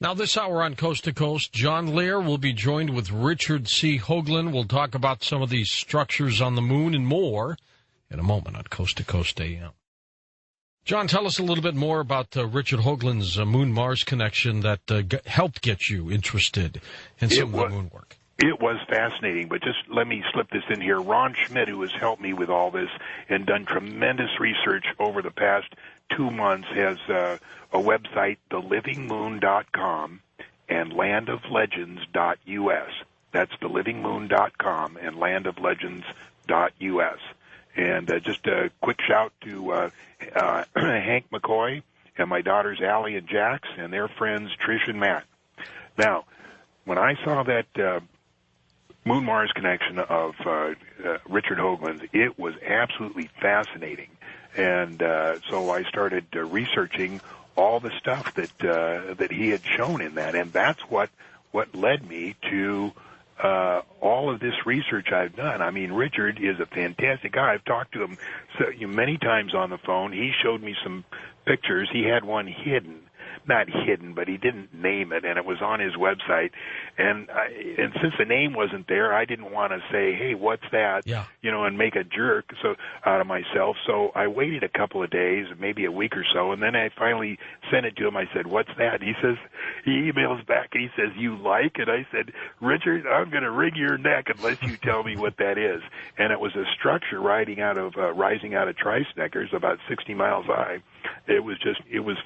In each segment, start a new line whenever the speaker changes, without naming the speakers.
Now, this hour on Coast to Coast, John Lear will be joined with Richard C. Hoagland. We'll talk about some of these structures on the moon and more in a moment on Coast to Coast AM. John, tell us a little bit more about Richard Hoagland's Moon-Mars connection that helped get you interested in some of the moon work.
It was fascinating, but just let me slip this in here. Ron Schmidt, who has helped me with all this and done tremendous research over the past 2 months, has a website, thelivingmoon.com and landoflegends.us. That's thelivingmoon.com and landoflegends.us. And just a quick shout to Hank McCoy and my daughters Allie and Jax and their friends Trish and Matt. Now, when I saw that Moon-Mars connection of Richard Hoagland, it was absolutely fascinating. And so I started researching all the stuff that he had shown in that, and that's what led me to all of this research I've done. I mean, Richard is a fantastic guy. I've talked to him many times on the phone. He showed me some pictures. He had one hidden. Not hidden, but he didn't name it, and it was on his website. And since the name wasn't there, I didn't want to say, "Hey, what's that?"
Yeah.
And make a jerk out of myself. So I waited a couple of days, maybe a week or so, and then I finally sent it to him. I said, "What's that?" He emails back and he says, "You like it?" I said, "Richard, I'm going to wring your neck unless you tell me what that is." And it was a structure rising out of Tri-Sneckers, about 60 miles high. It was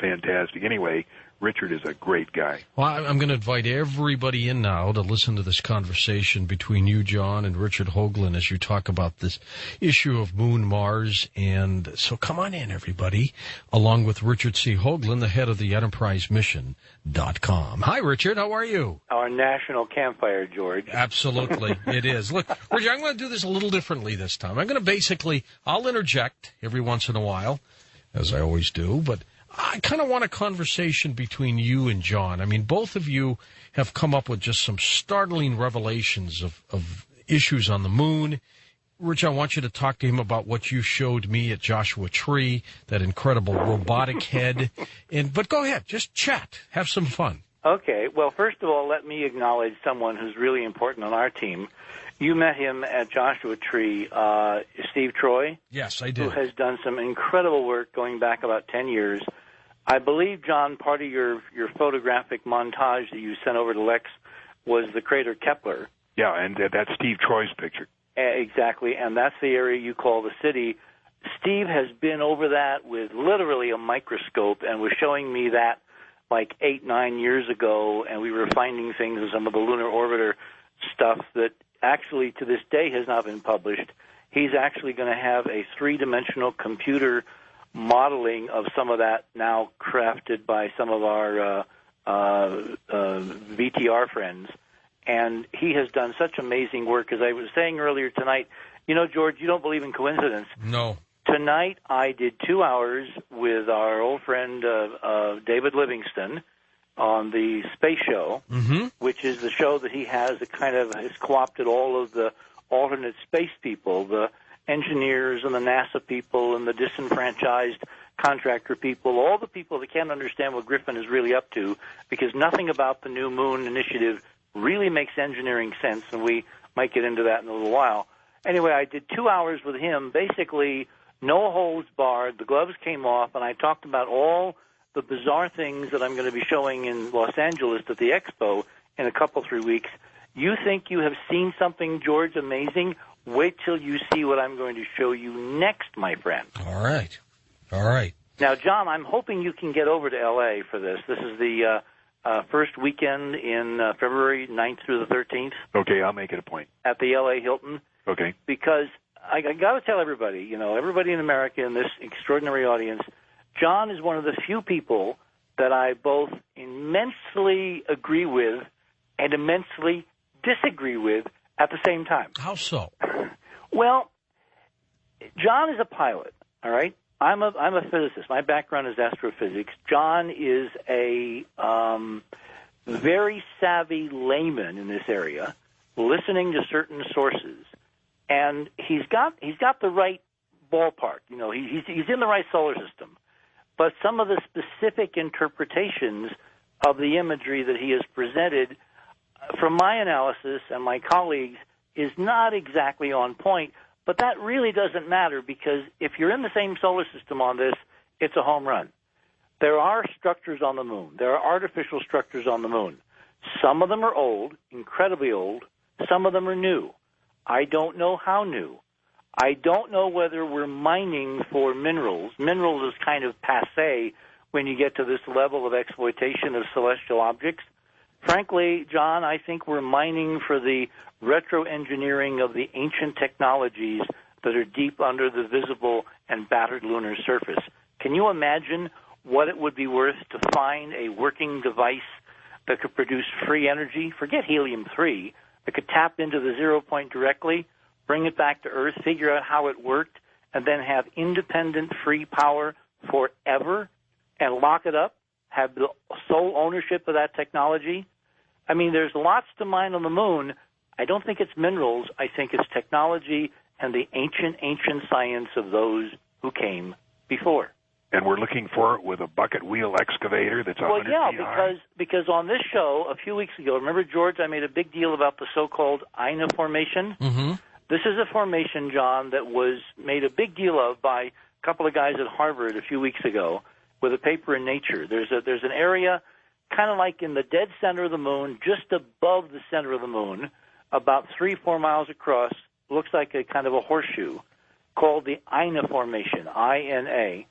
fantastic. Anyway, Richard is a great guy.
Well, I'm going to invite everybody in now to listen to this conversation between you, John, and Richard Hoagland as you talk about this issue of Moon-Mars. And so come on in, everybody, along with Richard C. Hoagland, the head of the EnterpriseMission.com. Hi, Richard. How are you?
Our national campfire, George.
Absolutely. It is. Look, Richard, I'm going to do this a little differently this time. I'm going to I'll interject every once in a while, as I always do, but I kind of want a conversation between you and John. I mean, both of you have come up with just some startling revelations of issues on the moon. Rich, I want you to talk to him about what you showed me at Joshua Tree, that incredible robotic head. But go ahead, just chat, have some fun.
Okay. Well, first of all, let me acknowledge someone who's really important on our team. You met him at Joshua Tree, Steve Troy.
Yes, I did.
Who has done some incredible work going back about 10 years. I believe, John, part of your photographic montage that you sent over to Lex was the crater Kepler.
Yeah, and that's Steve Troy's picture.
Exactly, and that's the area you call the city. Steve has been over that with literally a microscope and was showing me that like 8-9 years ago, and we were finding things in some of the lunar orbiter stuff that actually to this day has not been published. He's actually going to have a three-dimensional computer modeling of some of that now crafted by some of our VTR friends. And he has done such amazing work. As I was saying earlier tonight, George, you don't believe in coincidence.
No.
Tonight I did 2 hours with our old friend David Livingston on the space show, which is the show that he has that kind of has co-opted all of the alternate space people, the engineers and the NASA people and the disenfranchised contractor people, all the people that can't understand what Griffin is really up to, because nothing about the New Moon Initiative really makes engineering sense, and we might get into that in a little while. Anyway, I did 2 hours with him, basically no holds barred. The gloves came off, and I talked about all the bizarre things that I'm going to be showing in Los Angeles at the Expo in a couple, 3 weeks. You think you have seen something, George, amazing? Wait till you see what I'm going to show you next, my friend.
All right. All right.
Now, John, I'm hoping you can get over to L.A. for this. This is the first weekend in February 9th through the 13th.
Okay, I'll make it a point.
At the L.A. Hilton.
Okay.
Because I got to tell everybody, everybody in America in this extraordinary audience, John is one of the few people that I both immensely agree with and immensely disagree with at the same time.
How so?
Well, John is a pilot, all right? I'm a physicist. My background is astrophysics. John is a very savvy layman in this area, listening to certain sources, and he's got the right ballpark. He's in the right solar system. But some of the specific interpretations of the imagery that he has presented, from my analysis and my colleagues, is not exactly on point. But that really doesn't matter, because if you're in the same solar system on this, it's a home run. There are structures on the moon. There are artificial structures on the moon. Some of them are old, incredibly old. Some of them are new. I don't know how new. I don't know whether we're mining for minerals. Minerals is kind of passé when you get to this level of exploitation of celestial objects. Frankly, John, I think we're mining for the retro-engineering of the ancient technologies that are deep under the visible and battered lunar surface. Can you imagine what it would be worth to find a working device that could produce free energy? Forget helium-3, that could tap into the 0 point directly, bring it back to Earth, figure out how it worked, and then have independent free power forever and lock it up, have the sole ownership of that technology. I mean, there's lots to mine on the moon. I don't think it's minerals. I think it's technology and the ancient science of those who came before.
And we're looking for it with a bucket wheel excavator that's 100 feet high?
Because on this show a few weeks ago, remember, George, I made a big deal about the so-called Ina Formation?
Mm-hmm.
This is a formation, John, that was made a big deal of by a couple of guys at Harvard a few weeks ago with a paper in Nature. There's an area kind of like in the dead center of the moon, just above the center of the moon, about 3-4 miles across, looks like a kind of a horseshoe, called the Ina Formation, I-N-A.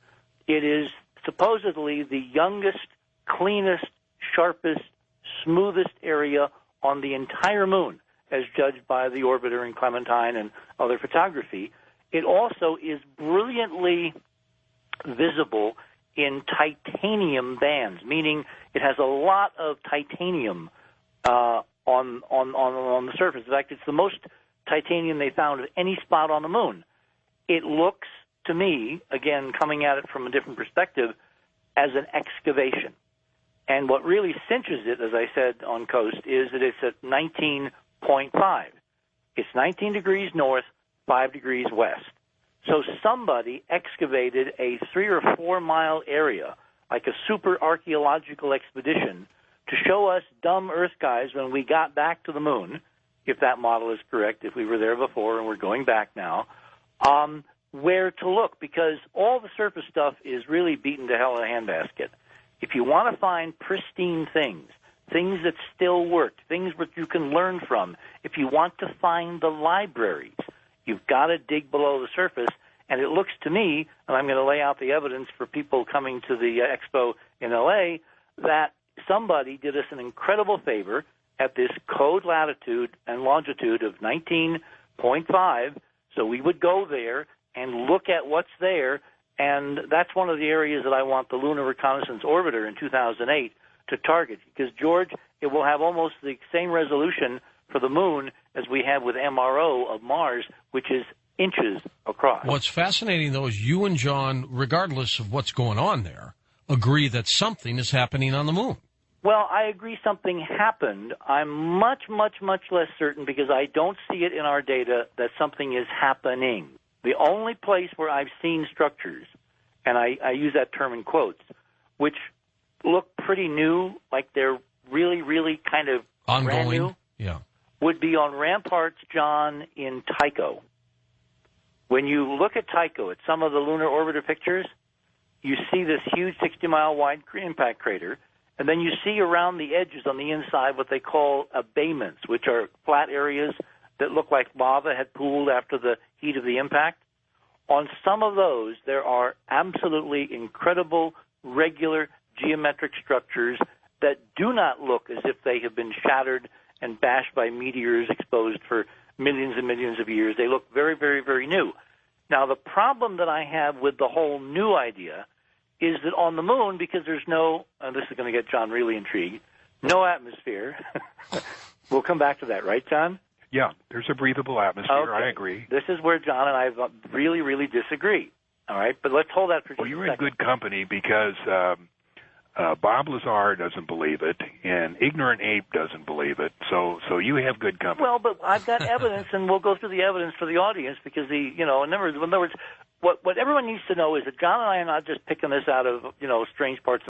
It is supposedly the youngest, cleanest, sharpest, smoothest area on the entire moon, as judged by the orbiter and Clementine and other photography. It also is brilliantly visible in titanium bands, meaning it has a lot of titanium on the surface. In fact, it's the most titanium they found at any spot on the moon. It looks, to me, again, coming at it from a different perspective, as an excavation. And what really cinches it, as I said on Coast, is that it's at 19.5. It's 19 degrees north, 5 degrees west. So somebody excavated a 3 or 4 mile area, like a super archaeological expedition, to show us dumb Earth guys when we got back to the moon, if that model is correct, if we were there before and we're going back now, where to look, because all the surface stuff is really beaten to hell in a handbasket. If you want to find pristine things that still work, things that you can learn from, if you want to find the libraries, you've got to dig below the surface. And it looks to me, and I'm going to lay out the evidence for people coming to the expo in L.A., that somebody did us an incredible favor at this code latitude and longitude of 19.5, so we would go there and look at what's there, and that's one of the areas that I want the Lunar Reconnaissance Orbiter in 2008 to target, because, George, it will have almost the same resolution for the moon as we have with MRO of Mars, which is inches across.
What's fascinating, though, is you and John, regardless of what's going on there, agree that something is happening on the moon.
Well, I agree something happened. I'm much, much, much less certain, because I don't see it in our data that something is happening. The only place where I've seen structures, and I use that term in quotes, which look pretty new, like they're really, really kind of
ongoing,
brand new,
yeah,
would be on ramparts, John, in Tycho. When you look at Tycho, at some of the lunar orbiter pictures, you see this huge 60-mile wide impact crater, and then you see around the edges on the inside what they call abatements, which are flat areas that look like lava had pooled after the heat of the impact. On some of those, there are absolutely incredible, regular geometric structures that do not look as if they have been shattered and bashed by meteors exposed for millions and millions of years. They look very, very, very new. Now, the problem that I have with the whole new idea is that on the moon, because there's no, and this is going to get John really intrigued, no atmosphere. We'll come back to that, right, John?
Yeah, there's a breathable atmosphere.
Okay.
I agree.
This is where John and I really, really disagree. All right, but let's hold that for just a second.
Well, you're in good company, because Bob Lazar doesn't believe it, and Ignorant Ape doesn't believe it. So you have good company.
Well, but I've got evidence, and we'll go through the evidence for the audience, because in other words, what everyone needs to know is that John and I are not just picking this out of strange parts of